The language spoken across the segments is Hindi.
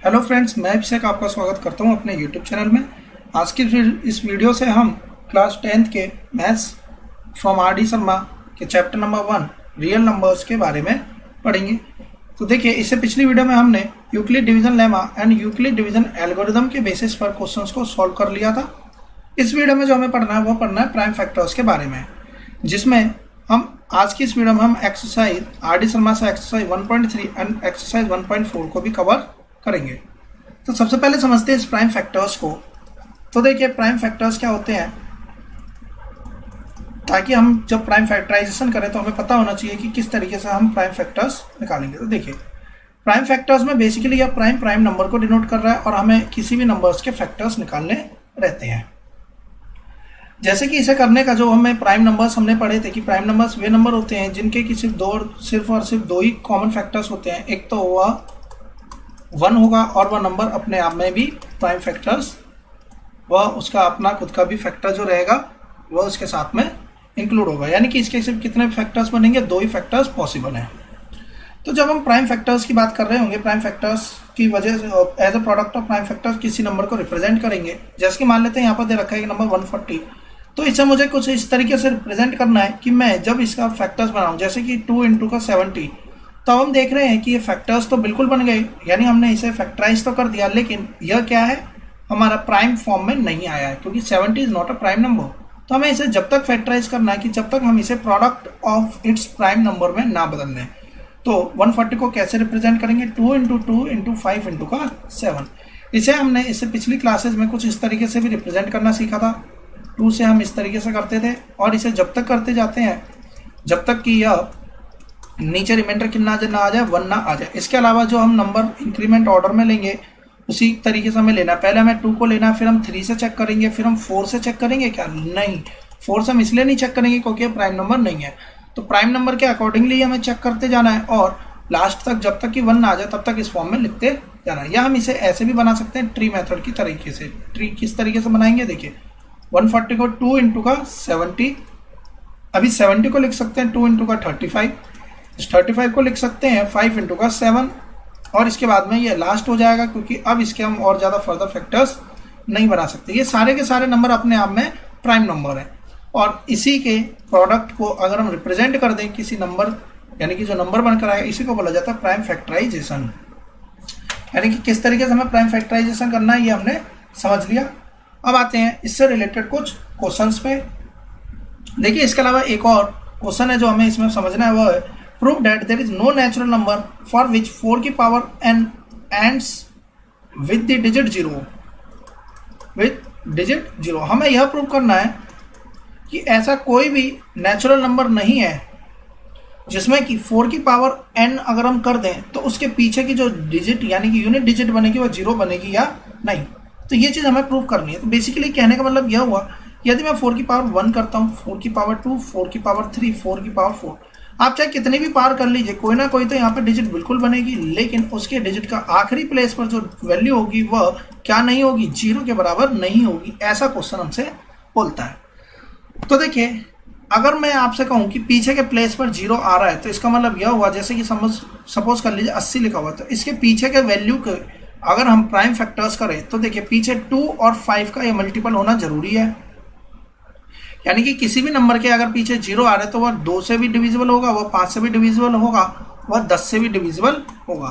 हेलो फ्रेंड्स, मैं अभिषेक आपका स्वागत करता हूं अपने यूट्यूब चैनल में। आज की इस वीडियो से हम क्लास 10th के maths from R D Sharma के चैप्टर नंबर 1 रियल नंबर्स के बारे में पढ़ेंगे। तो देखिए, इससे पिछली वीडियो में हमने Euclid division lemma and Euclid division algorithm के बेसिस पर क्वेश्चंस को सॉल्व कर लिया था। इस वीडियो में जो हमें पढ़ना है वो पढ़ना है प्राइम फैक्टर्स के बारे में, जिसमें हम आज की इस वीडियो में हम एक्सरसाइज आर डी शर्मा से एक्सरसाइज 1.3 एंड एक्सरसाइज 1.4 को भी कवर करेंगे। तो सबसे पहले समझते हैं इस प्राइम फैक्टर्स को। तो देखिए, प्राइम फैक्टर्स क्या होते हैं, ताकि हम जब प्राइम फैक्टराइजेशन करें तो हमें पता होना चाहिए कि किस तरीके से हम प्राइम फैक्टर्स निकालेंगे। तो देखिए, प्राइम फैक्टर्स में बेसिकली यह प्राइम नंबर को डिनोट कर रहा है और हमें किसी भी नंबर्स के फैक्टर्स निकालने रहते हैं। जैसे कि इसे करने का जो हमें प्राइम नंबर्स हमने पढ़े थे कि प्राइम नंबर्स वे नंबर होते हैं जिनके कि सिर्फ और सिर्फ दो ही कॉमन फैक्टर्स होते हैं। एक तो हुआ 1 होगा और वह नंबर अपने आप में भी प्राइम फैक्टर्स, वह उसका अपना खुद का भी फैक्टर जो रहेगा वह उसके साथ में इंक्लूड होगा। यानी कि इसके सिर्फ कितने फैक्टर्स बनेंगे, दो ही फैक्टर्स पॉसिबल हैं। तो जब हम प्राइम फैक्टर्स की बात कर रहे होंगे, प्राइम फैक्टर्स की वजह से as a product of prime factors किसी नंबर को रिप्रेजेंट करेंगे। जैसे कि मान लेते हैं यहाँ पर दे रखा है कि नंबर 140, तो इसे मुझे कुछ इस तरीके से रिप्रेजेंट करना है कि मैं जब इसका फैक्टर्स बनाऊँ, जैसे कि 2 × का 70, तो हम देख रहे हैं कि ये फैक्टर्स तो बिल्कुल बन गए, यानी हमने इसे फैक्टराइज तो कर दिया, लेकिन यह क्या है, हमारा प्राइम फॉर्म में नहीं आया है, क्योंकि 70 is not a prime number. तो हमें इसे जब तक फैक्टराइज करना है कि जब तक हम इसे product of its prime number में ना बदल दें। तो 140 को कैसे रिप्रेजेंट करेंगे, 2 × 2 × 5 × का 7। इसे हमने इससे पिछली क्लासेज में कुछ इस तरीके से भी रिप्रेजेंट करना सीखा था। 2 से हम इस तरीके से करते थे और इसे जब तक करते जाते हैं जब तक कि यह नीचे रिमाइंडर कितना ना आ जाए, 1 ना आ जाए। इसके अलावा जो हम नंबर इंक्रीमेंट ऑर्डर में लेंगे उसी तरीके से हमें लेना। पहले हमें 2 को लेना, फिर हम 3 से चेक करेंगे, फिर हम 4 से चेक करेंगे। क्या नहीं, 4 से हम इसलिए नहीं चेक करेंगे क्योंकि प्राइम नंबर नहीं है। तो प्राइम नंबर के अकॉर्डिंगली हमें चेक करते जाना है और लास्ट तक जब तक कि 1 ना आ जाए तब तक इस फॉर्म में लिखते जाना है। या हम इसे ऐसे भी बना सकते हैं ट्री मेथड की तरीके से। ट्री किस तरीके से बनाएंगे, देखिए 140 को 2 × का 70, अभी 70 को लिख सकते हैं 2 × का 35, इस 35 को लिख सकते हैं 5 × का 7, और इसके बाद में ये लास्ट हो जाएगा क्योंकि अब इसके हम और ज़्यादा फर्दर फैक्टर्स नहीं बना सकते। ये सारे के सारे नंबर अपने आप में प्राइम नंबर हैं और इसी के प्रोडक्ट को अगर हम रिप्रेजेंट कर दें किसी नंबर, यानी कि जो नंबर बनकर आएगा, इसी को बोला जाता है प्राइम फैक्टराइजेशन। यानी कि किस तरीके से हमें प्राइम फैक्टराइजेशन करना है ये हमने समझ लिया। अब आते हैं इससे रिलेटेड कुछ क्वेश्चंस पे। देखिए, इसके अलावा एक और क्वेश्चन है जो हमें इसमें समझना है, वो है prove that there is no natural number for which 4 की power n ends with the digit 0। हमें यह प्रूव करना है कि ऐसा कोई भी नेचुरल नंबर नहीं है जिसमें कि 4 की पावर n अगर हम कर दें तो उसके पीछे की जो डिजिट यानी कि यूनिट डिजिट बनेगी वो 0 बनेगी या नहीं। तो ये चीज़ हमें प्रूव करनी है। तो बेसिकली कहने का मतलब यह हुआ, यदि मैं 4 की पावर 1 करता हूँ, 4 की पावर 2, 4 की पावर 3, 4 की पावर 4, आप चाहे कितनी भी पावर कर लीजिए, कोई ना कोई तो यहाँ पे डिजिट बिल्कुल बनेगी, लेकिन उसके डिजिट का आखिरी प्लेस पर जो वैल्यू होगी वह क्या नहीं होगी, 0 के बराबर नहीं होगी। ऐसा क्वेश्चन हमसे बोलता है। तो देखिए, अगर मैं आपसे कहूँ कि पीछे के प्लेस पर 0 आ रहा है तो इसका मतलब यह हुआ, जैसे कि सपोज कर लीजिए 80 लिखा हुआ, तो इसके पीछे के वैल्यू के अगर हम प्राइम फैक्टर्स करें तो देखिए पीछे 2 और 5 का ये मल्टीपल होना जरूरी है। यानी कि किसी भी नंबर के अगर पीछे 0 आ रहे तो वह 2 से भी डिविजिबल होगा, वह 5 से भी डिविजिबल होगा, वह 10 से भी डिविजिबल होगा।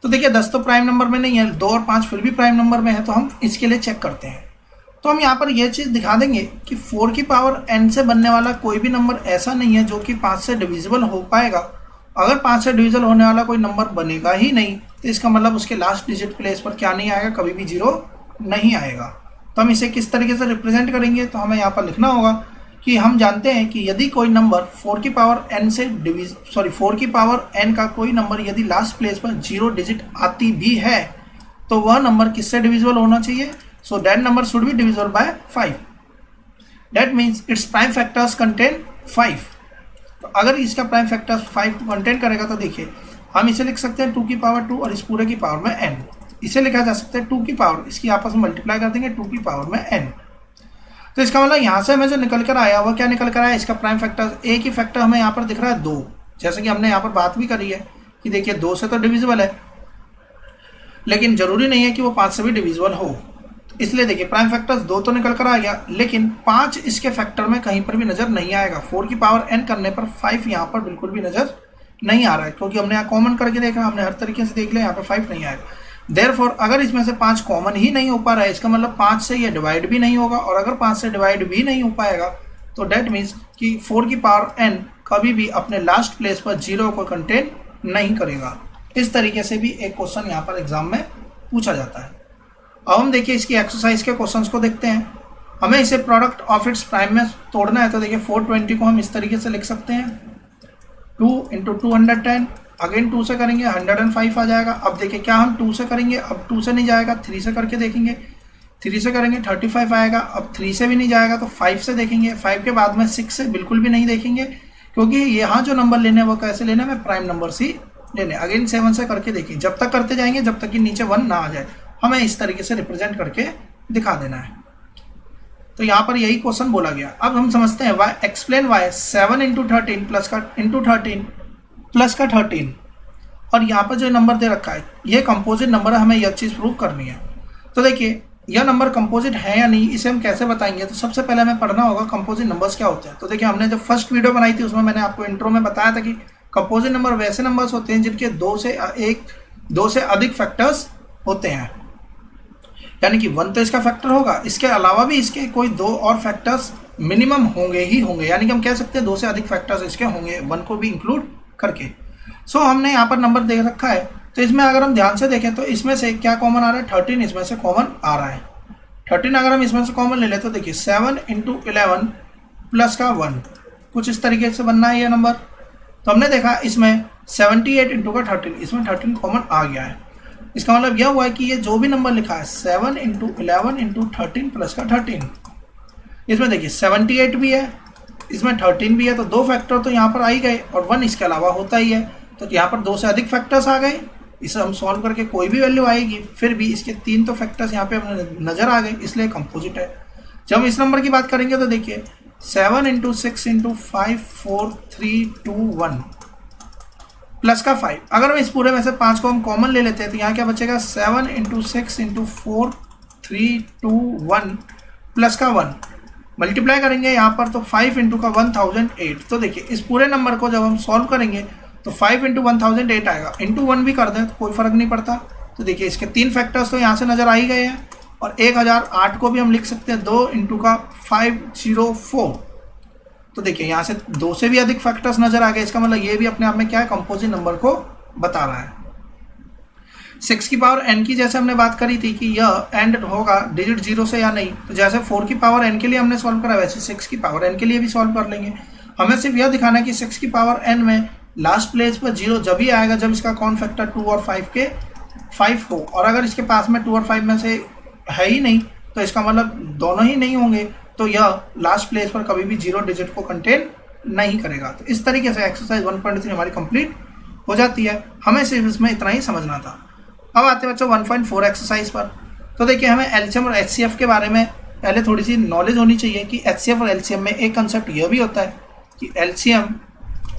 तो देखिए 10 तो प्राइम नंबर में नहीं है, 2 और 5 फिर भी प्राइम नंबर में है, तो हम इसके लिए चेक करते हैं। तो हम यहाँ पर यह चीज़ दिखा देंगे कि 4 की पावर n से बनने वाला कोई भी नंबर ऐसा नहीं है जो कि 5 से डिविजिबल हो पाएगा। अगर 5 से डिविजिबल होने वाला कोई नंबर बनेगा ही नहीं तो इसका मतलब उसके लास्ट डिजिट प्लेस पर क्या नहीं आएगा, कभी भी 0 नहीं आएगा। तो हम इसे किस तरीके से रिप्रेजेंट करेंगे, तो हमें यहाँ पर लिखना होगा कि हम जानते हैं कि यदि कोई नंबर 4 की पावर n से 4 की पावर n का कोई नंबर यदि लास्ट प्लेस पर 0 डिजिट आती भी है तो वह नंबर किससे डिविजिबल होना चाहिए, so that number should be divisible by 5। That means its prime factors contain 5। तो अगर इसका प्राइम फैक्टर्स 5 कंटेन करेगा तो देखिए हम इसे लिख सकते हैं 2 की पावर 2 और इस पूरे की पावर में n। इसे लिखा जा सकता है 2 की पावर, इसकी आपस में मल्टीप्लाई कर देंगे 2 की पावर में n। तो इसका मतलब यहाँ से हमें जो निकल कर आया वो क्या निकल कर आया, इसका प्राइम फैक्टर एक ही फैक्टर हमें यहाँ पर दिख रहा है 2, जैसे कि हमने यहाँ पर बात भी करी है कि देखिए 2 से तो डिविजिबल है। लेकिन जरूरी नहीं है कि वो 5 से भी डिविजिबल हो। तो इसलिए देखिए प्राइम फैक्टर्स 2 तो निकल कर आ गया, लेकिन 5 इसके फैक्टर में कहीं पर भी नजर नहीं आएगा। 4 की पावर n करने पर 5 यहाँ पर बिल्कुल भी नजर नहीं आ रहा है, क्योंकि हमने यहाँ कॉमन करके देखा, हमने हर तरीके से देख लिया, यहाँ पर 5 नहीं आएगा। देयरफॉर अगर इसमें से 5 कॉमन ही नहीं हो पा रहा है, इसका मतलब 5 से ये डिवाइड भी नहीं होगा, और अगर 5 से डिवाइड भी नहीं हो पाएगा तो डेट मीन्स कि 4 की पावर n कभी भी अपने लास्ट प्लेस पर 0 को कंटेन नहीं करेगा। इस तरीके से भी एक क्वेश्चन यहाँ पर एग्जाम में पूछा जाता है। अब हम देखिए इसकी एक्सरसाइज के क्वेश्चंस को देखते हैं। हमें इसे प्रोडक्ट ऑफ इट्स प्राइम में तोड़ना है, तो देखिए 420 को हम इस तरीके से लिख सकते हैं 2 इंटू 210, अगेन 2 से करेंगे 105 आ जाएगा। अब देखिए क्या हम 2 से करेंगे, अब 2 से नहीं जाएगा, 3 से करके देखेंगे, 3 से करेंगे 35 आएगा। अब 3 से भी नहीं जाएगा तो 5 से देखेंगे, 5 के बाद में 6 से बिल्कुल भी नहीं देखेंगे, क्योंकि यहाँ जो नंबर लेने हैं वो कैसे लेने हैं, प्राइम नंबर ही लेने। अगेन 7 से करके देखिए, जब तक करते जाएंगे जब तक कि नीचे 1 ना आ जाए, हमें इस तरीके से रिप्रेजेंट करके दिखा देना है। तो यहाँ पर यही क्वेश्चन बोला गया। अब हम समझते हैं why, explain why 7 into 13 plus का इंटू 13 प्लस का 13, और यहाँ पर जो नंबर दे रखा है ये कंपोजिट नंबर है, हमें यह चीज़ प्रूव करनी है। तो देखिए यह नंबर कंपोजिट है या नहीं, इसे हम कैसे बताएंगे। तो सबसे पहले हमें पढ़ना होगा कंपोजिट नंबर्स क्या होते हैं। तो देखिए हमने जब फर्स्ट वीडियो बनाई थी उसमें मैंने आपको इंट्रो में बताया था कि कंपोजिट नंबर वैसे नंबर्स होते हैं जिनके 2 से अधिक फैक्टर्स होते हैं, यानी कि 1 तो इसका फैक्टर होगा, इसके अलावा भी इसके कोई 2 और फैक्टर्स मिनिमम होंगे ही होंगे, यानी कि हम कह सकते हैं 2 से अधिक फैक्टर्स इसके होंगे 1 को भी इंक्लूड करके। सो हमने यहाँ पर नंबर दे रखा है, तो इसमें अगर हम ध्यान से देखें तो इसमें से क्या कॉमन आ रहा है, 13 इसमें से कॉमन आ रहा है। 13 अगर हम इसमें से कॉमन ले लें तो देखिए 7 इंटू 11 प्लस का 1, कुछ इस तरीके से बनना है ये नंबर। तो हमने देखा इसमें 78 इंटू का 13, इसमें 13 कॉमन आ गया है। इसका मतलब यह हुआ है कि ये जो भी नंबर लिखा है 7 इंटू 11 इंटू 13 प्लस का 13, इसमें देखिए 78 भी है, इसमें 13 भी है, तो 2 फैक्टर तो यहाँ पर आ ही गए, और 1 इसके अलावा होता ही है। तो यहाँ पर 2 से अधिक फैक्टर्स आ गए, इसे हम सॉल्व करके कोई भी वैल्यू आएगी, फिर भी इसके 3 तो फैक्टर्स यहाँ पे हमें नजर आ गए, इसलिए कंपोजिट है। जब हम इस नंबर की बात करेंगे तो देखिए 7 इंटू 6 इंटू 5 4 3 2 1 प्लस का 5, अगर हम इस पूरे में से 5 को हम कॉमन ले लेते हैं तो यहाँ क्या बचेगा 7 इंटू 6 इंटू 4 3 2 1 प्लस का 1, मल्टीप्लाई करेंगे यहाँ पर तो 5 इंटू का 1008। तो देखिए इस पूरे नंबर को जब हम सॉल्व करेंगे तो 5 इंटू 1008 आएगा, इंटू 1 भी कर दें तो कोई फर्क नहीं पड़ता। तो देखिए इसके 3 फैक्टर्स तो यहाँ से नजर आ ही गए हैं, और 1008 को भी हम लिख सकते हैं 2 इंटू का 504। तो देखिए यहाँ से 2 से भी अधिक फैक्टर्स नजर आ गए, इसका मतलब ये भी अपने आप में क्या है, कंपोजिट नंबर को बता रहा है। 6 की पावर n की जैसे हमने बात करी थी कि यह एंड होगा डिजिट 0 से या नहीं, तो जैसे 4 की पावर n के लिए हमने सॉल्व करा वैसे 6 की पावर n के लिए भी सॉल्व कर लेंगे। हमें सिर्फ यह दिखाना है कि 6 की पावर n में लास्ट प्लेस पर 0 जब ही आएगा जब इसका कौन फैक्टर 2 और 5 हो, और अगर इसके पास में 2 और 5 में से है ही नहीं तो इसका मतलब दोनों ही नहीं होंगे, तो यह लास्ट प्लेस पर कभी भी 0 डिजिट को कंटेन नहीं करेगा। तो इस तरीके से एक्सरसाइज 1.3 हमारी कंप्लीट हो जाती है। हमें सिर्फ इसमें इतना ही समझना था। अब आते हैं बच्चों 1.4 एक्सरसाइज पर। तो देखिए हमें एलसीएम और एचसीएफ के बारे में पहले थोड़ी सी नॉलेज होनी चाहिए कि एचसीएफ और एलसीएम में एक कंसेप्ट यह भी होता है कि एलसीएम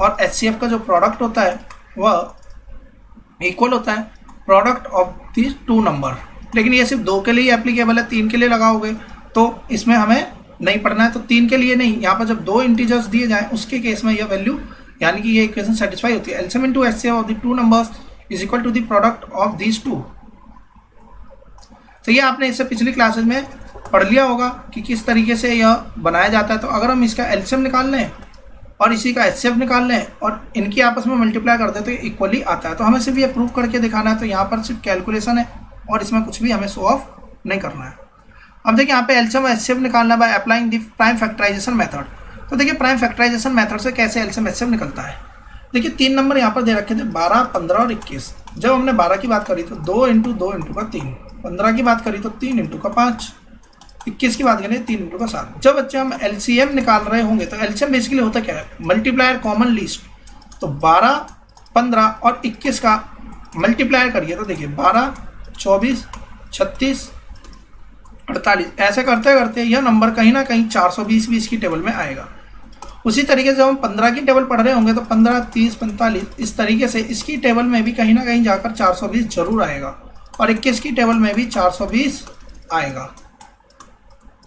और एचसीएफ का जो प्रोडक्ट होता है वह इक्वल होता है प्रोडक्ट ऑफ दीज 2 नंबर। लेकिन ये सिर्फ 2 के लिए एप्लीकेबल है, 3 के लिए लगाओगे तो इसमें हमें नहीं पढ़ना है। तो 3 के लिए नहीं, यहाँ पर जब 2 इंटीजर्स दिए जाएं उसके केस में यह वैल्यू यानी कि ये इक्वेशन सेटिस्फाई होती है। LCM into HCF of the 2 numbers is equal to the product of these 2। तो ये आपने इससे पिछली क्लासेज में पढ़ लिया होगा कि किस तरीके से यह बनाया जाता है। तो अगर हम इसका एलसीएम निकाल लें और इसी का एचसीएफ निकाल लें और इनकी आपस में मल्टीप्लाई कर दें तो इक्वली आता है। तो हमें सिर्फ ये प्रूव करके दिखाना है, तो यहाँ पर सिर्फ कैलकुलेशन है और इसमें कुछ भी हमें शो ऑफ नहीं करना है। अब देखिए यहाँ पे एलसीएम और एचसीएफ निकालना by applying the prime factorisation method. तो देखिए प्राइम फैक्टराइजेशन मेथड से कैसे एलसीएम एचसीएफ निकलता है। देखिए 3 नंबर यहाँ पर दे रखे थे 12, 15 और 21। जब हमने 12 की बात करी तो 2 इंटू 2 इंटू का 3, 15 की बात करी तो 3 इंटू का 5, 21 की बात करें 3 इंटू का 7। जब बच्चे हम एलसीएम निकाल रहे होंगे तो एलसीएम बेसिकली होता क्या है, मल्टीप्लायर कॉमन लीस्ट। तो 12, 15 और 21 का मल्टीप्लायर करिए तो देखिए 12, 24, 36, 48 ऐसे करते करते यह नंबर कहीं ना कहीं 420 भी इसकी टेबल में आएगा। उसी तरीके से जब हम 15 की टेबल पढ़ रहे होंगे तो 15, 30, 45 इस तरीके से इसकी टेबल में भी कहीं ना कहीं जाकर 420 जरूर आएगा। और 21 की टेबल में भी 420 आएगा।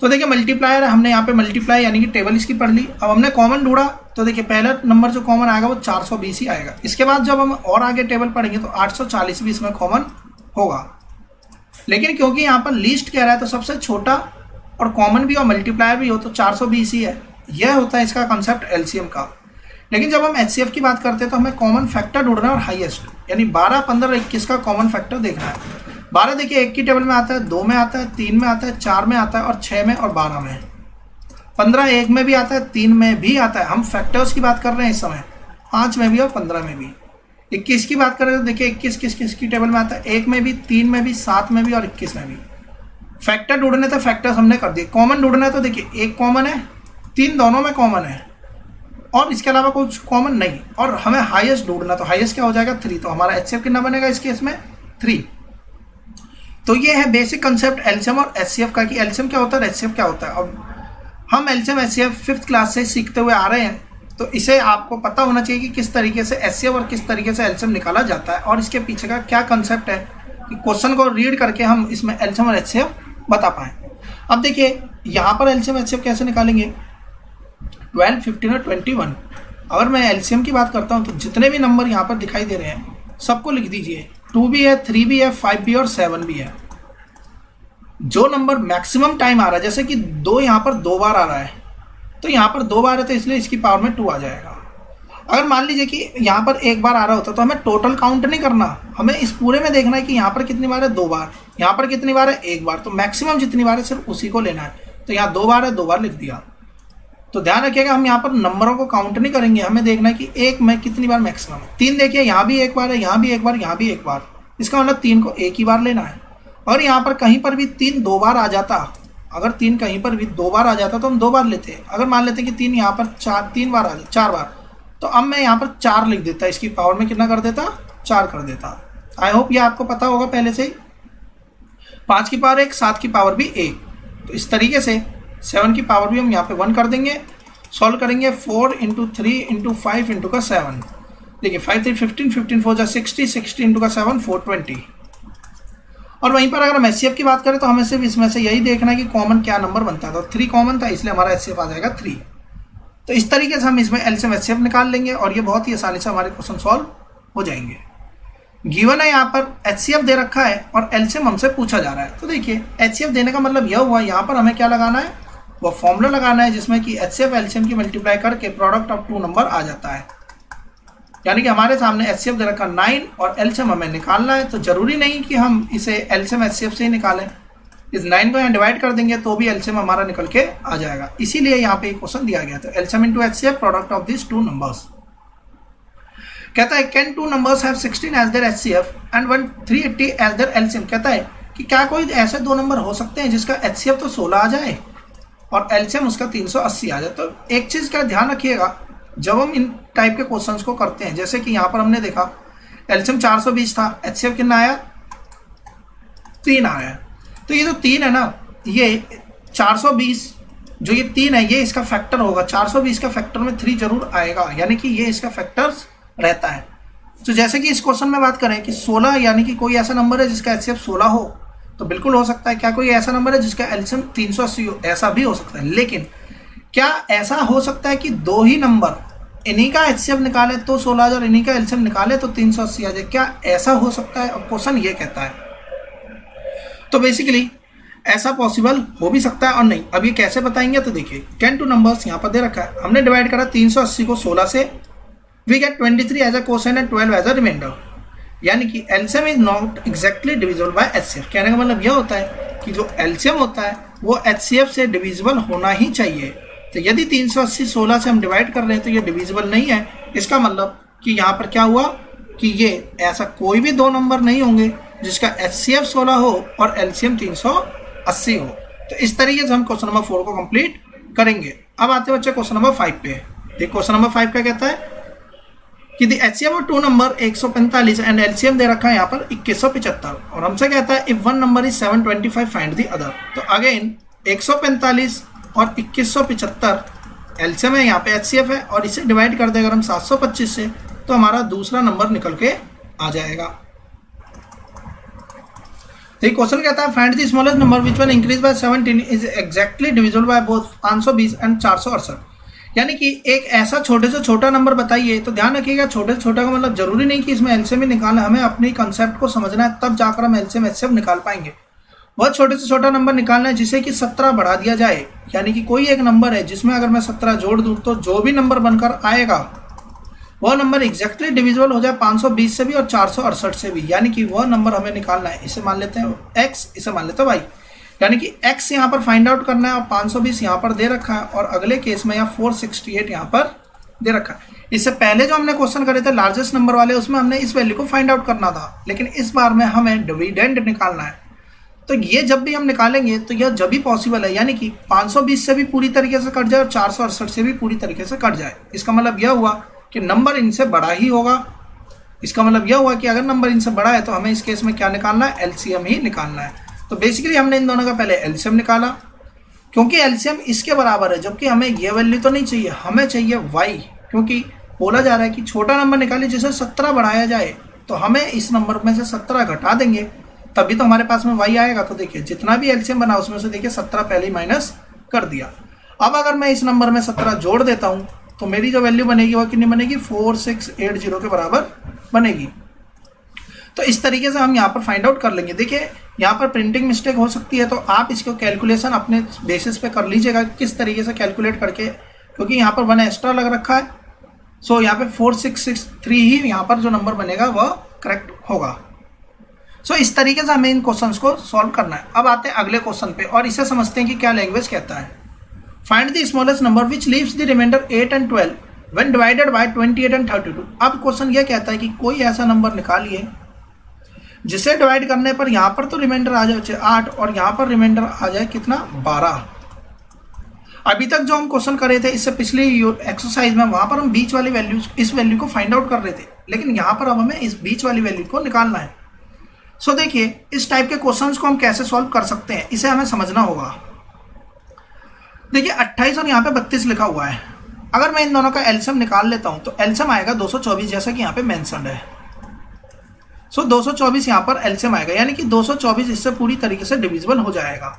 तो देखिए मल्टीप्लायर है, हमने यहाँ पे मल्टीप्लाई यानी कि टेबल इसकी पढ़ ली। अब हमने कॉमन ढूंढा तो देखिए पहला नंबर जो कॉमन आएगा वो 420 ही आएगा। इसके बाद जब हम और आगे टेबल पढ़ेंगे तो 840 भी इसमें कॉमन होगा। लेकिन क्योंकि यहाँ पर लीस्ट कह रहा है तो सबसे छोटा और कॉमन भी और मल्टीप्लायर भी हो तो 420 ही है। यह होता है इसका कंसेप्ट एलसीएम का। लेकिन जब हम एचसीएफ की बात करते हैं तो हमें कॉमन फैक्टर ढूंढना है और हाईएस्ट यानी 12, 15, 21 का कॉमन फैक्टर देखना है। 12 देखिए 1 की टेबल में आता है, 2 में आता है, 3 में आता है, 4 में आता है और 6 में और 12 में। 15 1 में भी आता है, 3 में भी आता है। हम फैक्टर्स की बात कर रहे हैं इस समय, 5 में भी और 15 में भी। 21 की बात करें तो देखिए 21 किस की टेबल में आता है, 1 में भी, 3 में भी, 7 में भी और 21 में भी। फैक्टर ढूंढने थे, फैक्टर्स हमने कर दिए। कॉमन ढूंढना है तो देखिए 1 कॉमन है, 3 दोनों में कॉमन है और इसके अलावा कुछ कॉमन नहीं। और हमें हाईएस्ट ढूंढना, तो हाईएस्ट क्या हो जाएगा 3। तो हमारा एचसीएफ कितना बनेगा इस केस में 3। तो ये है बेसिक कंसेप्ट एलसीएम और एचसीएफ का कि एलसीएम क्या होता है, एचसीएफ क्या होता है। अब हम एलसीएम एचसीएफ 5th क्लास से सीखते हुए आ रहे हैं तो इसे आपको पता होना चाहिए कि किस तरीके से एचसीएफ और किस तरीके से एलसीएम निकाला जाता है और इसके पीछे का क्या कंसेप्ट है कि क्वेश्चन को रीड करके हम इसमें एलसीएम और एचसीएफ बता पाएँ। अब देखिए यहाँ पर एलसीएम एचसीएफ कैसे निकालेंगे, 12, 15 और 21। अगर मैं एलसीएम की बात करता हूँ तो जितने भी नंबर यहाँ पर दिखाई दे रहे हैं सबको लिख दीजिए। 2 भी है, 3 भी है, 5 भी और 7 भी है। जो नंबर मैक्सिमम टाइम आ रहा है, जैसे कि 2 यहाँ पर 2 बार आ रहा है तो यहाँ पर 2 बार है तो इसलिए इसकी पावर में 2 आ जाएगा। अगर मान लीजिए कि यहाँ पर 1 बार आ रहा होता तो हमें टोटल काउंट नहीं करना, हमें इस पूरे में देखना है कि यहाँ पर कितनी बार है 2 बार, यहाँ पर कितनी बार है 1 बार। तो मैक्सिमम जितनी बार है सिर्फ उसी को लेना है। तो यहाँ 2 बार है, 2 बार लिख दिया। तो ध्यान रखिएगा हम यहाँ पर नंबरों को काउंट नहीं करेंगे, हमें देखना है कि 1 में कितनी बार मैक्सिमम है। 3 देखिए यहाँ भी 1 बार है, यहाँ भी 1 बार, यहाँ भी 1 बार। इसका मतलब 3 को 1 ही बार लेना है। और यहाँ पर कहीं पर भी 3 2 बार आ जाता, अगर 3 कहीं पर भी 2 बार आ जाता तो हम 2 बार लेते हैं। अगर मान लेते कि 3 यहाँ पर 3 बार आ जाए, 4 बार, तो अब मैं यहाँ पर 4 लिख देता, इसकी पावर में कितना कर देता, 4 कर देता। आई होप ये आपको पता होगा पहले से ही। 5 की पावर 1, 7 की पावर भी 1। तो इस तरीके से 7 की पावर भी हम यहाँ पे 1 कर देंगे। सॉल्व करेंगे 4 × 3 × 5 × 7। देखिए 5 3 15, 15 4 60, 60 × 7 420। और वहीं पर अगर हम एचसीएफ की बात करें तो हमें सिर्फ इसमें से यही देखना है कि कॉमन क्या नंबर बनता है। तो 3 कॉमन था इसलिए हमारा एचसीएफ आ जाएगा 3। तो इस तरीके से हम इसमें एलसीएम एचसीएफ निकाल लेंगे और ये बहुत ही आसानी से हमारे क्वेश्चन सॉल्व हो जाएंगे। गिवन है यहाँ पर एचसीएफ दे रखा है और एलसीएम हमसे पूछा जा रहा है। तो देखिए एचसीएफ देने का मतलब यह हुआ यहाँ पर हमें क्या लगाना है, वो फॉर्मूला लगाना है जिसमें कि एचसीएफ एलसीएम की मल्टीप्लाई करके प्रोडक्ट ऑफ 2 नंबर आ जाता है। यानी कि हमारे सामने एचसीएफ दे रखा 9 और एलसीएम हमें निकालना है। तो जरूरी नहीं कि हम इसे एलसीएम एचसीएफ से ही निकालें, इस 9 को यहाँ डिवाइड कर देंगे तो भी एलसीएम हमारा निकल के आ जाएगा। इसीलिए यहाँ पे क्वेश्चन दिया गया था LCM into HCF product of this 2 numbers. कहता है can 2 numbers have 16 as their HCF and 380 as their LCM. कहता है कि क्या कोई ऐसे 2 नंबर हो सकते हैं जिसका एचसीएफ तो 16 आ जाए और एलसीएम उसका 380 आ जाए। तो एक चीज़ का ध्यान रखिएगा जब हम इन टाइप के क्वेश्चंस को करते हैं, जैसे कि यहाँ पर हमने देखा एलसीएम 420 था, एचसीएफ कितना आया 3 आया। तो ये जो 3 है ना, ये 420 जो ये 3 है ये इसका फैक्टर होगा। 420 का फैक्टर में 3 जरूर आएगा, यानी कि ये इसका फैक्टर्स रहता है। तो जैसे कि इस क्वेश्चन में बात करें कि 16 यानी कि कोई ऐसा नंबर है जिसका एचसीएफ 16 हो, तो बिल्कुल हो सकता है। क्या कोई ऐसा नंबर है जिसका एलसीएम 380 हो, ऐसा भी हो सकता है। लेकिन क्या ऐसा हो सकता है कि 2 ही नंबर इन्हीं का एचसीएफ निकाले तो 16,000, इन्हीं का एलसीएम निकाले तो 380 आ जाए? क्या ऐसा हो सकता है? अब क्वेश्चन ये कहता है। तो बेसिकली ऐसा पॉसिबल हो भी सकता है और नहीं। अब ये कैसे बताएंगे, तो देखिए कैन 2 नंबर्स यहाँ पर दे रखा है, हमने डिवाइड करा 380 को 16 से, we get 23 as a quotient and 12 as a remainder. यानी कि LCM is not exactly divisible by HCF. कहने का मतलब यह होता है कि जो एलसीएम होता है वो एचसीएफ से डिविजिबल होना ही चाहिए। तो यदि 380 16 से हम डिवाइड कर रहे हैं तो ये डिविजिबल नहीं है। इसका मतलब कि यहाँ पर क्या हुआ कि ये ऐसा कोई भी 2 नंबर नहीं होंगे जिसका एचसीएफ 16 हो और एलसीएम 380 हो। तो इस तरीके से हम क्वेश्चन नंबर 4 को कंप्लीट करेंगे। अब आते हैं बच्चे क्वेश्चन नंबर 5 पे। देखिए क्वेश्चन नंबर 5 का कहता है कि the HCF of 2 number 145 and LCM दे रखा है यहाँ पर 2175 और हमसे कहता है if 1 number is 725 find the other. तो अगेन 145 और 2175 एलसीएम है, यहाँ पे एचसीएफ है और इसे डिवाइड कर दे अगर हम 725 से तो हमारा दूसरा नंबर निकल के आ जाएगा। तो ये क्वेश्चन कहता है find the smallest number which one increase by 17 is exactly divisible by both 520 and 468। यानी कि एक ऐसा छोटे से छोटा नंबर बताइए। तो ध्यान रखिएगा, छोटे से छोटा का मतलब जरूरी नहीं कि इसमें एलसीएम ही निकालना, हमें अपनी कंसेप्ट को समझना है, तब जाकर हम एलसीएम एचसीएफ निकाल पाएंगे। बहुत छोटे से छोटा नंबर निकालना है जिसे कि 17 बढ़ा दिया जाए। यानी कि कोई एक नंबर है जिसमें अगर मैं 17 जोड़ दूँ तो जो भी नंबर बनकर आएगा वह नंबर एग्जैक्टली डिविजिबल हो जाए 520 से भी और 468 से भी। यानी कि वह नंबर हमें निकालना है। इसे मान लेते हैं x, इसे मान लेते हैं y। यानी कि x यहाँ पर फाइंड आउट करना है और 520 यहाँ पर दे रखा है और अगले केस में यहाँ 468 यहाँ पर दे रखा है। इससे पहले जो हमने क्वेश्चन करे थे लार्जेस्ट नंबर वाले, उसमें हमने इस वैल्यू को फाइंड आउट करना था, लेकिन इस बार में हमें डिविडेंड निकालना है। तो ये जब भी हम निकालेंगे तो यह जब भी पॉसिबल है, यानी कि 520 से भी पूरी तरीके से कट जाए और 468 से भी पूरी तरीके से कट जाए। इसका मतलब यह हुआ कि नंबर इनसे बड़ा ही होगा। इसका मतलब यह हुआ कि अगर नंबर इनसे बड़ा है तो हमें इस केस में क्या निकालना है, एलसीएम ही निकालना है। तो बेसिकली हमने इन दोनों का पहले एलसीएम निकाला, क्योंकि एलसीएम इसके बराबर है, जबकि हमें ये वैल्यू तो नहीं चाहिए, हमें चाहिए वाई। क्योंकि बोला जा रहा है कि छोटा नंबर निकालिए जिसे 17 बढ़ाया जाए, तो हमें इस नंबर में से 17 घटा देंगे तभी तो हमारे पास में वाई आएगा। तो देखिए जितना भी एलसीएम बना उसमें से देखिए 17 पहले ही माइनस कर दिया। अब अगर मैं इस नंबर में 17 जोड़ देता हूँ तो मेरी जो वैल्यू बनेगी वो कितनी बनेगी, 4680 के बराबर बनेगी। तो इस तरीके से हम यहाँ पर फाइंड आउट कर लेंगे। देखिए यहाँ पर प्रिंटिंग मिस्टेक हो सकती है, तो आप इसको कैलकुलेशन अपने बेसिस पे कर लीजिएगा किस तरीके से कैलकुलेट करके, क्योंकि यहाँ पर 1 एक्स्ट्रा लग रखा है। सो यहाँ पे 4663 ही यहाँ पर जो नंबर बनेगा वह करेक्ट होगा। सो इस तरीके से हमें इन क्वेश्चंस को सॉल्व करना है। अब आते हैं अगले क्वेश्चन पे और इसे समझते हैं कि क्या लैंग्वेज कहता है। Find the smallest number which leaves the remainder 8 and 12 when divided by 28 and 32। अब क्वेश्चन यह कहता है कि कोई ऐसा नंबर निकालिए जिसे डिवाइड करने पर यहाँ पर तो रिमाइंडर आ जाए 8 और यहाँ पर रिमाइंडर आ जाए कितना, 12। अभी तक जो हम क्वेश्चन कर रहे थे इससे पिछली एक्सरसाइज में, वहां पर हम बीच वाली वैल्यू, इस वैल्यू को फाइंड आउट कर रहे थे, लेकिन यहाँ पर अब हमें इस बीच वाली वैल्यू को निकालना है। सो देखिए इस टाइप के क्वेश्चंस को हम कैसे सॉल्व कर सकते हैं, इसे हमें समझना होगा। देखिए 28 और यहाँ पे 32 लिखा हुआ है। अगर मैं इन दोनों का एलसीएम निकाल लेता हूं तो एलसीएम आएगा 224, जैसा कि यहाँ पे मेंशन्ड है। सो 224 यहाँ पर एलसीएम आएगा, यानी कि 224 इससे पूरी तरीके से डिविजिबल हो जाएगा।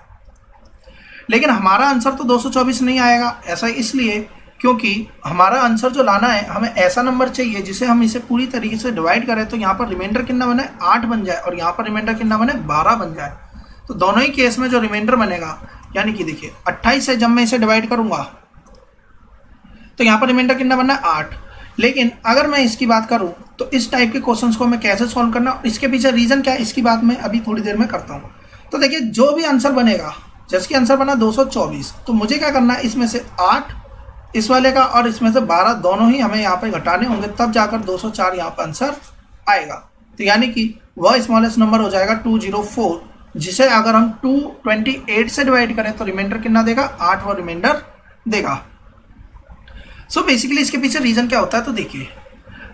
लेकिन हमारा आंसर तो 224 नहीं आएगा। ऐसा इसलिए क्योंकि हमारा आंसर जो लाना है, हमें ऐसा नंबर चाहिए जिसे हम इसे पूरी तरीके से डिवाइड करें तो यहाँ पर रिमाइंडर कितना बने, 8 बन जाए और यहाँ पर रिमाइंडर कितना बने, 12 बन जाए। तो दोनों ही केस में जो रिमाइंडर बनेगा, यानी कि देखिए 28 से जब मैं इसे डिवाइड करूंगा तो यहाँ पर रिमाइंडर कितना बनना है, 8। लेकिन अगर मैं इसकी बात करूं तो इस टाइप के क्वेश्चंस को मैं कैसे सॉल्व करना, इसके पीछे रीजन क्या है, इसकी बात मैं अभी थोड़ी देर में करता हूं। तो देखिए जो भी आंसर बनेगा, जैसे कि आंसर बना 224, तो मुझे क्या करना है, इसमें से 8 इस वाले का और इसमें से 12 दोनों ही हमें यहाँ पे घटाने होंगे, तब जाकर 204 यहाँ पर आंसर आएगा। तो यानी कि वह स्मॉलेस्ट नंबर हो जाएगा 204, जिसे अगर हम 228 से डिवाइड करें तो रिमाइंडर कितना देगा, 8 वो रिमाइंडर देगा। सो बेसिकली इसके पीछे रीजन क्या होता है, तो देखिए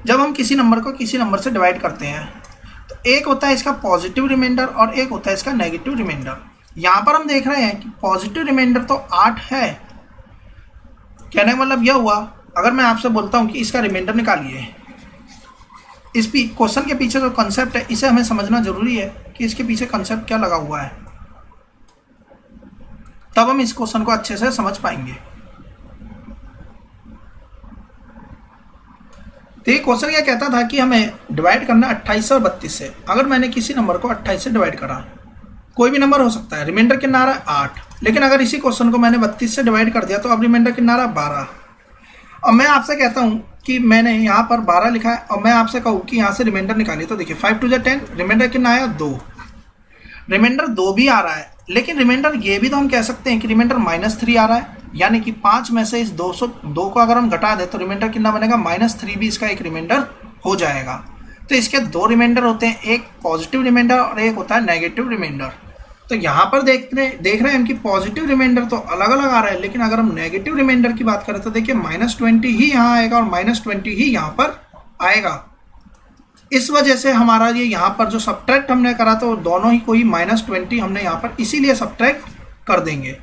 जब हम किसी नंबर को किसी नंबर से डिवाइड करते हैं तो एक होता है इसका पॉजिटिव रिमाइंडर और एक होता है इसका नेगेटिव रिमाइंडर। यहाँ पर हम देख रहे हैं कि पॉजिटिव रिमाइंडर तो 8 है। कहने का मतलब यह हुआ, अगर मैं आपसे बोलता हूँ कि इसका रिमाइंडर निकालिए, इस क्वेश्चन के पीछे जो कंसेप्ट है इसे हमें समझना जरूरी है कि इसके पीछे कंसेप्ट क्या लगा हुआ है, तब हम इस क्वेश्चन को अच्छे से समझ पाएंगे। तो ये क्वेश्चन क्या कहता था कि हमें डिवाइड करना 28 और 32 से। अगर मैंने किसी नंबर को 28 से डिवाइड करा, कोई भी नंबर हो सकता है, रिमाइंडर कितना आ रहा है 8, लेकिन अगर इसी क्वेश्चन को मैंने 32 से डिवाइड कर दिया तो अब रिमाइंडर कितना आ रहा है 12। अब मैं आपसे कहता हूँ कि मैंने यहाँ पर 12 लिखा है और मैं आपसे कहूँ कि यहाँ से रिमाइंडर निकालिए, तो देखिए 5 2 10, रिमाइंडर कितना आया 2, रिमाइंडर 2 भी आ रहा है, लेकिन रिमाइंडर ये भी तो हम कह सकते हैं कि रिमाइंडर -3 आ रहा है, यानी कि 5 में से इस 202 को अगर हम घटा दें तो रिमाइंडर कितना बनेगा, -3 भी इसका एक रिमाइंडर हो जाएगा। तो इसके 2 रिमाइंडर होते हैं, एक पॉजिटिव रिमाइंडर और एक होता है नेगेटिव रिमाइंडर। तो यहाँ पर देख रहे हैं हम कि पॉजिटिव रिमाइंडर तो अलग अलग आ रहा है, लेकिन अगर हम नेगेटिव रिमाइंडर की बात करें तो देखिए -20 ही यहाँ आएगा और -20 ही यहाँ पर आएगा। इस वजह से हमारा ये यहाँ पर जो सब्ट्रैक्ट हमने करा तो दोनों ही कोई -20 हमने यहाँ पर इसीलिए सब्ट्रैक्ट कर देंगे।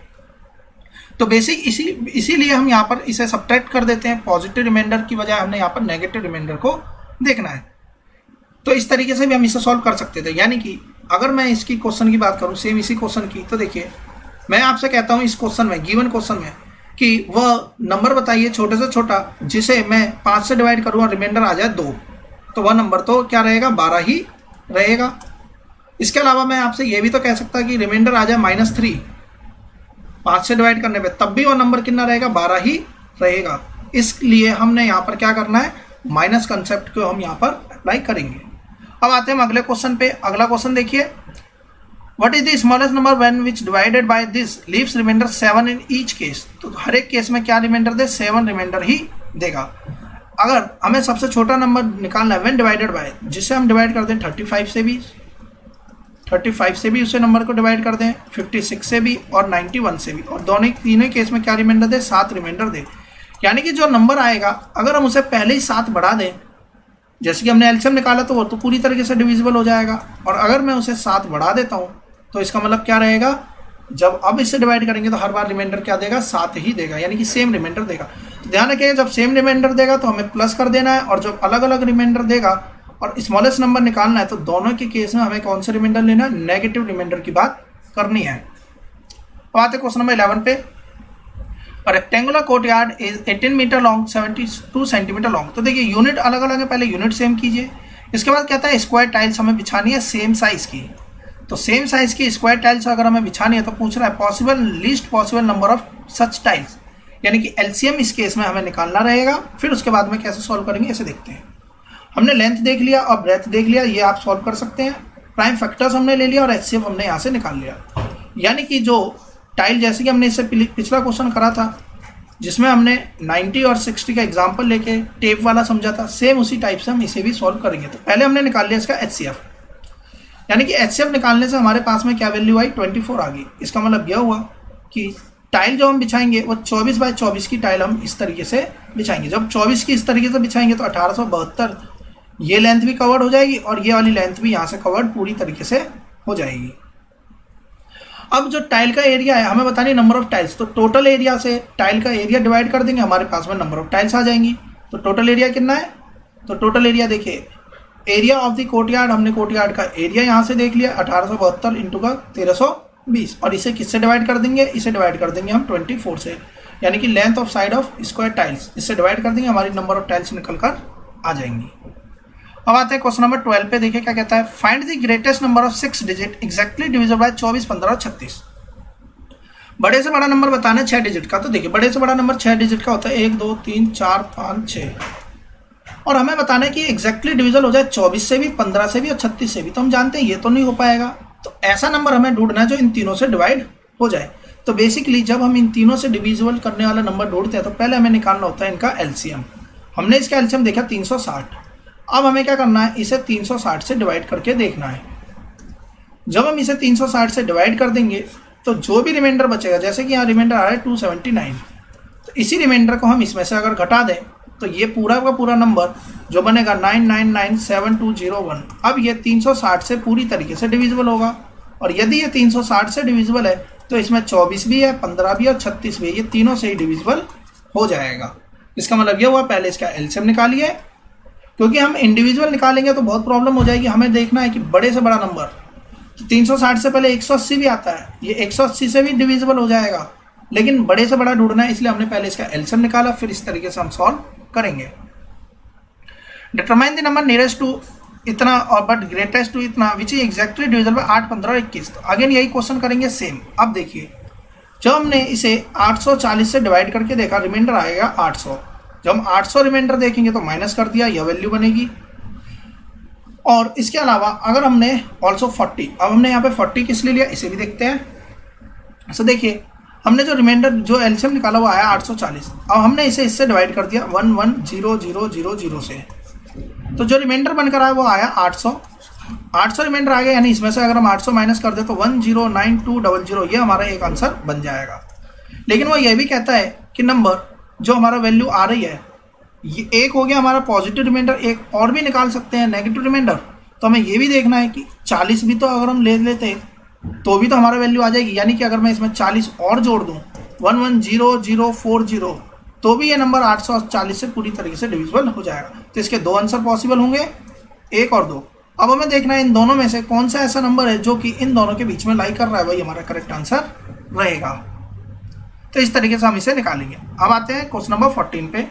तो बेसिक इसीलिए हम यहाँ पर इसे सब्ट्रैक्ट कर देते हैं, पॉजिटिव रिमाइंडर की बजाय हमने यहाँ पर नेगेटिव रिमाइंडर को देखना है। तो इस तरीके से भी हम इसे सॉल्व कर सकते थे, यानी कि अगर मैं इसकी क्वेश्चन की बात करूं, सेम इसी क्वेश्चन की, तो देखिए मैं आपसे कहता हूं इस क्वेश्चन में, गिवन क्वेश्चन में, कि वह नंबर बताइए छोटे से छोटा जिसे मैं 5 से डिवाइड करूँ और रिमाइंडर आ जाए 2, तो वह नंबर तो क्या रहेगा, 12 ही रहेगा। इसके अलावा मैं आपसे ये भी तो कह सकता कि रिमाइंडर आ जाए -3 5 से डिवाइड करने पे, तब भी वह नंबर कितना रहेगा, 12 ही रहेगा। इसलिए हमने यहाँ पर क्या करना है, माइनस कंसेप्ट को हम यहाँ पर अप्लाई करेंगे। अब आते हैं अगले क्वेश्चन पे। अगला क्वेश्चन देखिए, what is the smallest number when which divided by this leaves remainder 7 in each case. तो हर एक केस में क्या रिमाइंडर दे, 7 रिमाइंडर ही देगा। अगर हमें सबसे छोटा नंबर निकालना है व्हेन डिवाइडेड बाय, जिसे हम डिवाइड कर दें 35 से भी उसे नंबर को डिवाइड कर दें, 56 से भी और 91 से भी, और तीनों केस में क्या रिमाइंडर दे, 7 रिमाइंडर दे। यानी कि जो नंबर आएगा अगर हम उसे पहले ही 7 बढ़ा दें, जैसे कि हमने एलसीएम निकाला तो वो तो पूरी तरीके से डिविजिबल हो जाएगा, और अगर मैं उसे 7 बढ़ा देता हूँ तो इसका मतलब क्या रहेगा, जब अब इससे डिवाइड करेंगे तो हर बार रिमाइंडर क्या देगा, 7 ही देगा, यानी कि सेम रिमाइंडर देगा। तो ध्यान रखिएगा, जब सेम रिमाइंडर देगा तो हमें प्लस कर देना है, और जब अलग अलग रिमाइंडर देगा और स्मॉलेस्ट नंबर निकालना है तो दोनों के केस में हमें कौन सा रिमाइंडर लेना है, नेगेटिव रिमाइंडर की बात करनी है। अब आते क्वेश्चन नंबर 11 पे। Rectangular courtyard is 18 metre long, 72 centimetre long. तो देखिए यूनिट अलग अलग है, पहले यूनिट सेम कीजिए। इसके बाद कहता है स्क्वायर टाइल्स हमें बिछानी है सेम साइज की। तो सेम साइज की स्क्वायर टाइल्स अगर हमें बिछानी है तो पूछ रहा है possible least possible number of such tiles, यानी कि एलसीएम इस केस में हमें निकालना रहेगा। फिर उसके बाद में कैसे सॉल्व करेंगे ऐसे देखते हैं। हमने लेंथ देख लिया और ब्रेथ देख लिया, ये आप सॉल्व कर सकते हैं। प्राइम फैक्टर्स हमने ले लिया और एचसीएफ हमने यहाँ से निकाल लिया। यानी कि जो टाइल, जैसे कि हमने इससे पिछला क्वेश्चन करा था जिसमें हमने 90 और 60 का एग्जाम्पल लेके टेप वाला समझा था, सेम उसी टाइप से हम इसे भी सॉल्व करेंगे। तो पहले हमने निकाल लिया इसका एचसीएफ, यानी कि एचसीएफ निकालने से हमारे पास में क्या वैल्यू आई, 24 आ गई। इसका मतलब यह हुआ कि टाइल जो हम बिछाएंगे वो 24 बाय 24 की टाइल हम इस तरीके से बिछाएंगे। जब 24 की इस तरीके से बिछाएंगे तो 1872 ये लेंथ भी कवर्ड हो जाएगी और ये वाली लेंथ भी यहाँ से कवर्ड पूरी तरीके से हो जाएगी। अब जो टाइल का एरिया है हमें बतानी नंबर ऑफ टाइल्स, तो टोटल एरिया से टाइल का एरिया डिवाइड कर देंगे, हमारे पास में नंबर ऑफ टाइल्स आ जाएंगी। तो टोटल एरिया कितना है, तो टोटल एरिया देखिए, एरिया ऑफ द कोर्टयार्ड, हमने कोर्टयार्ड का एरिया यहाँ से देख लिया 1872 इंटू का 1320, और इसे किससे डिवाइड कर देंगे, इसे डिवाइड कर देंगे हम 24 से, यानी कि length of side of square tiles, इससे डिवाइड कर देंगे, हमारी नंबर ऑफ टाइल्स निकल कर आ जाएंगी। अब आते हैं क्वेश्चन नंबर 12 पे। देखिए क्या कहता है, find the greatest number of 6 digit exactly divisible bye 24, 15 और 36। बड़े से बड़ा नंबर बताना है 6 डिजिट का। तो देखिए बड़े से बड़ा नंबर 6 डिजिट का होता है 1 2 3 4 5 6, और हमें बताना है कि एग्जैक्टली डिविजिबल हो जाए 24 से भी, 15 से भी और 36 से भी। तो हम जानते हैं ये तो नहीं हो पाएगा, तो ऐसा नंबर हमें ढूंढना है जो इन तीनों से डिवाइड हो जाए। तो बेसिकली जब हम इन तीनों से डिविजिबल करने वाला नंबर ढूंढते हैं तो पहले हमें निकालना होता है इनका एलसीएम। हमने इसका एलसीएम देखा 360। अब हमें क्या करना है, इसे 360 से डिवाइड करके देखना है। जब हम इसे 360 से डिवाइड कर देंगे तो जो भी रिमाइंडर बचेगा, जैसे कि यहाँ रिमाइंडर आ रहा है 279, तो इसी रिमाइंडर को हम इसमें से अगर घटा दें तो ये पूरा का पूरा नंबर जो बनेगा 9997201, अब ये 360 से पूरी तरीके से डिविजिबल होगा। और यदि ये 360 से डिविजिबल है तो इसमें 24 भी है, 15 भी और 36 भी है, ये तीनों से ही डिविजिबल हो जाएगा। इसका मतलब ये हुआ पहले इसका एलसीएम निकालिए, क्योंकि हम इंडिविजुअल निकालेंगे तो बहुत प्रॉब्लम हो जाएगी। हमें देखना है कि बड़े से बड़ा नंबर, तो 360 से पहले 180 भी आता है, ये 180 से भी डिविजिबल हो जाएगा, लेकिन बड़े से बड़ा ढूंढना है, इसलिए हमने पहले इसका एलसीएम निकाला, फिर इस तरीके से हम सॉल्व करेंगे। Determine the number nearest to इतना और बट ग्रेटेस्ट टू इतना which is exactly divisible by 8, 15 और 21। तो अगेन यही क्वेश्चन करेंगे सेम। अब देखिए जब हमने इसे 840 से डिवाइड करके देखा, रिमाइंडर आएगा 800। जब हम 800 रिमाइंडर देखेंगे तो माइनस कर दिया, यह वैल्यू बनेगी। और इसके अलावा अगर हमने ऑल्सो 40, अब हमने यहाँ पे 40 किस लिए लिया इसे भी देखते हैं। सो देखिए हमने जो रिमाइंडर जो एलसीएम निकाला वो आया 840। अब हमने इसे इससे डिवाइड कर दिया 110000 से, तो जो रिमाइंडर बनकर आया वो आया 800। 800 रिमाइंडर आ गया, यानी इसमें से अगर हम 800 माइनस कर दें तो 109200, ये हमारा एक आंसर बन जाएगा। लेकिन वो ये भी कहता है कि नंबर जो हमारा वैल्यू आ रही है, ये एक हो गया हमारा पॉजिटिव रिमाइंडर, एक और भी निकाल सकते हैं नेगेटिव रिमाइंडर। तो हमें ये भी देखना है कि 40 भी तो अगर हम ले लेते तो भी तो हमारा वैल्यू आ जाएगी, यानी कि अगर मैं इसमें 40 और जोड़ दूं 110040, तो भी ये नंबर 840 से पूरी तरीके से डिविजिबल हो जाएगा। तो इसके 2 आंसर पॉसिबल होंगे, 1 और 2। अब हमें देखना है इन दोनों में से कौन सा ऐसा नंबर है जो कि इन दोनों के बीच में लाई कर रहा है, वही हमारा करेक्ट आंसर रहेगा। तो इस तरीके से हम इसे निकालेंगे। अब आते हैं क्वेश्चन नंबर 14 पे।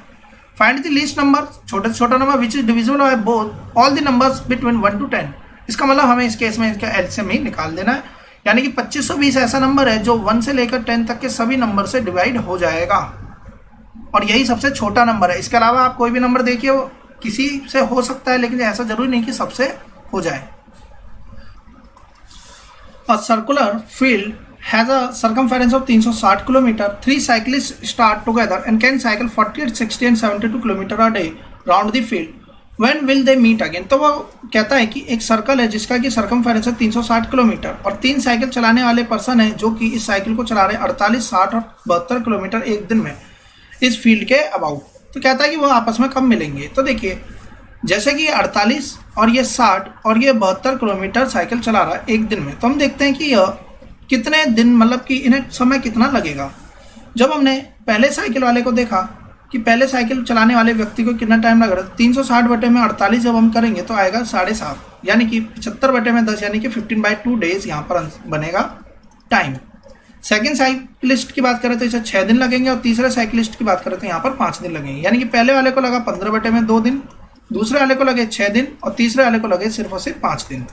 फाइंड द लीस्ट नंबर, छोटे से छोटा number which is divisible by both all the numbers between 1 to 10। इसका मतलब हमें इस केस में इसका एलसीएम ही निकाल देना है, यानी कि 2520 ऐसा नंबर है जो 1 से लेकर 10 तक के सभी नंबर से डिवाइड हो जाएगा, और यही सबसे छोटा नंबर है। इसके अलावा आप कोई भी नंबर देखिए, वो किसी से हो सकता है, लेकिन ऐसा जरूरी नहीं कि सबसे हो जाए। A circular field has a circumference of 360 kilometre. 3 cyclists start together and can cycle 48, 60 and 72 kilometre a day round the field. When will they meet again? तो वो कहता है कि एक सर्कल है जिसका कि सर्कमफेरेंस है 360 किलोमीटर, और 3 साइकिल चलाने वाले पर्सन है जो कि इस साइकिल को चला रहे हैं 48, 60 और 72 किलोमीटर एक दिन में इस फील्ड के अबाउट। तो कहता है कि वो आपस में कब मिलेंगे। तो देखिए, जैसे कि 48 और ये 60 और ये 72 किलोमीटर साइकिल चला रहा है एक दिन में, तो हम देखते हैं कि यह कितने दिन, मतलब कि इन्हें समय कितना लगेगा। जब हमने पहले साइकिल वाले को देखा कि पहले साइकिल चलाने वाले व्यक्ति को कितना टाइम लग रहा है, 360 बटे में 48 जब हम करेंगे तो आएगा 7.5, यानी कि 75 बटे में 10, यानी कि 15/2 डेज यहाँ पर बनेगा टाइम। सेकंड साइकिलिस्ट की बात करें तो इसे 6 दिन लगेंगे, और तीसरे साइकिलिस्ट की बात करें तो यहाँ पर 5 दिन लगेंगे, यानी कि पहले वाले को लगा 15 बटे में 2 दिन, दूसरे वाले को लगे 6 दिन, और तीसरे वाले को लगे सिर्फ और सिर्फ 5 दिन।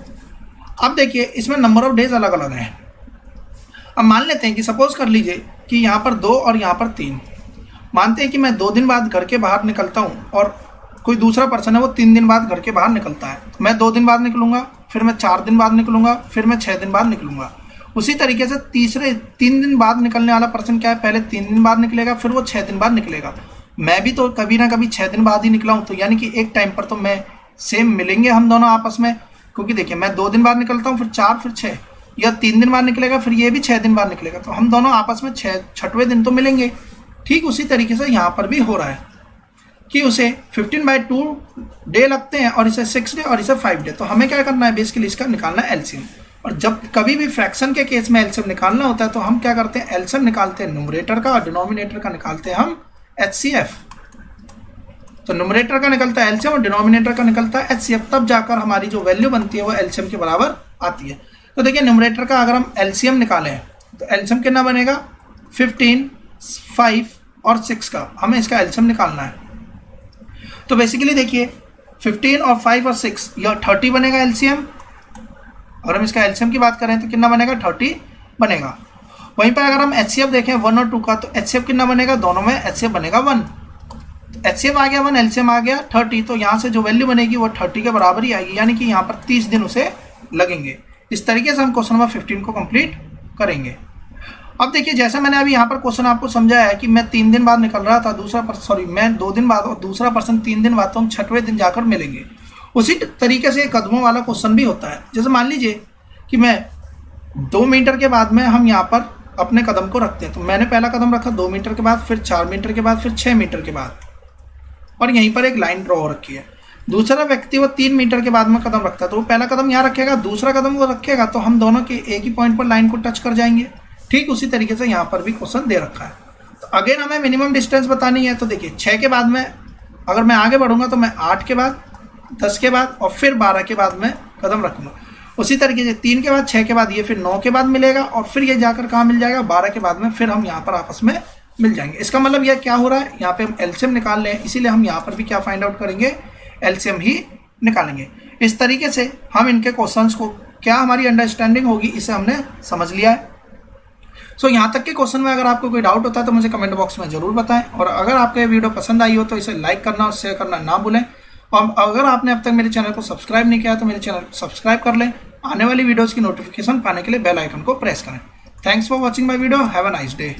अब देखिए, इसमें नंबर ऑफ डेज अलग अलग हैं। अब मान लेते हैं कि सपोज कर लीजिए कि यहाँ पर 2 और यहाँ पर 3। मानते हैं कि मैं 2 दिन बाद घर के बाहर निकलता हूँ और कोई दूसरा पर्सन है वो 3 दिन बाद घर के बाहर निकलता है। मैं 2 दिन बाद निकलूंगा, फिर मैं 4 दिन बाद निकलूंगा, फिर मैं 6 दिन बाद निकलूंगा। उसी तरीके से तीसरे 3 दिन बाद निकलने वाला पर्सन क्या है, पहले 3 दिन बाद निकलेगा, फिर वो 6 दिन बाद निकलेगा। मैं भी तो कभी ना कभी 6 दिन बाद ही निकला हूँ, तो यानी कि एक टाइम पर तो मैं सेम मिलेंगे हम दोनों आपस में, क्योंकि देखिए मैं 2 दिन बाद निकलता हूँ, फिर 4, फिर 6, या 3 दिन बाद निकलेगा, फिर ये भी 6 दिन बाद निकलेगा, तो हम दोनों आपस में 6वें दिन तो मिलेंगे। ठीक उसी तरीके से यहाँ पर भी हो रहा है कि उसे 15/2 डे लगते हैं, और इसे 6 डे और इसे 5 डे। तो हमें क्या करना है, बेसिकली इसका निकालना है एलसीएम। और जब कभी भी फ्रैक्शन के केस में एलसीएम निकालना होता है तो हम क्या करते हैं, एलसीएम निकालते हैं न्यूमरेटर का, और डिनोमिनेटर का निकालते हैं हम एचसीएफ। तो न्यूमरेटर का निकलता है एलसीएम और डिनोमिनेटर का निकलता है एचसीएफ, तब जाकर हमारी जो वैल्यू बनती है वो एलसीएम के बराबर आती है। तो देखिए, न्यूमरेटर का अगर हम एलसीएम निकालें तो एलसीएम कितना बनेगा, 15, 5 और 6 का हमें इसका एलसीएम निकालना है। तो बेसिकली देखिए, 15 और 5 और 6 यह 30 बनेगा एलसीएम। और हम इसका एलसीएम की बात करें तो कितना बनेगा, 30 बनेगा। वहीं पर अगर हम एचसीएफ देखें 1 और 2 का, तो एचसीएफ कितना बनेगा, दोनों में एचसीएफ बनेगा 1। एचसीएफ आ गया 1, एलसीएम आ गया 30, तो यहाँ से जो वैल्यू बनेगी वो 30 के बराबर ही आएगी, यानी कि यहाँ पर 30 दिन उसे लगेंगे। इस तरीके से हम क्वेश्चन नंबर 15 को कंप्लीट करेंगे। अब देखिए, जैसा मैंने अभी यहाँ पर क्वेश्चन आपको समझाया है कि मैं 3 दिन बाद निकल रहा था, मैं 2 दिन बाद और दूसरा पर्सन 3 दिन बाद, तो हम 6वें दिन जाकर मिलेंगे। उसी तरीके से कदमों वाला क्वेश्चन भी होता है। जैसे मान लीजिए कि मैं 2 मीटर के बाद में हम यहाँ पर अपने कदम को रखते हैं, तो मैंने पहला कदम रखा 2 मीटर के बाद, फिर 4 मीटर के बाद, फिर 6 मीटर के बाद, और यहीं पर एक लाइन ड्रॉ हो रखी है। दूसरा व्यक्ति वो 3 मीटर के बाद में कदम रखता है, तो वो पहला कदम यहाँ रखेगा, दूसरा कदम वो रखेगा, तो हम दोनों के एक ही पॉइंट पर लाइन को टच कर जाएंगे। ठीक उसी तरीके से यहाँ पर भी क्वेश्चन दे रखा है। तो अगेन हमें मिनिमम डिस्टेंस बतानी है। तो देखिए, 6 के बाद में अगर मैं आगे बढ़ूंगा तो मैं 8 के बाद, 10 के बाद और फिर 12 के बाद में कदम रखूंगा। उसी तरीके से 3 के बाद, 6 के बाद, ये फिर 9 के बाद मिलेगा, और फिर ये जाकर कहाँ मिल जाएगा, 12 के बाद में फिर हम यहाँ पर आपस में मिल जाएंगे। इसका मतलब यह क्या हो रहा है, यहाँ पे हम एलसीएम निकाल रहे हैं, इसीलिए हम यहाँ पर भी क्या फाइंड आउट करेंगे, एलसीएम ही निकालेंगे। इस तरीके से हम इनके क्वेश्चंस को, क्या हमारी अंडरस्टैंडिंग होगी, इसे हमने समझ लिया है। सो यहाँ तक के क्वेश्चन में अगर आपको कोई डाउट होता है तो मुझे कमेंट बॉक्स में जरूर बताएं, और अगर आपको ये वीडियो पसंद आई हो तो इसे लाइक करना और शेयर करना ना भूलें। और अगर आपने अब तक मेरे चैनल को सब्सक्राइब नहीं किया तो मेरे चैनल को सब्सक्राइब कर लें। आने वाली वीडियोस की नोटिफिकेशन पाने के लिए बेल आइकन को प्रेस करें। Thanks for watching my video. Have a nice day.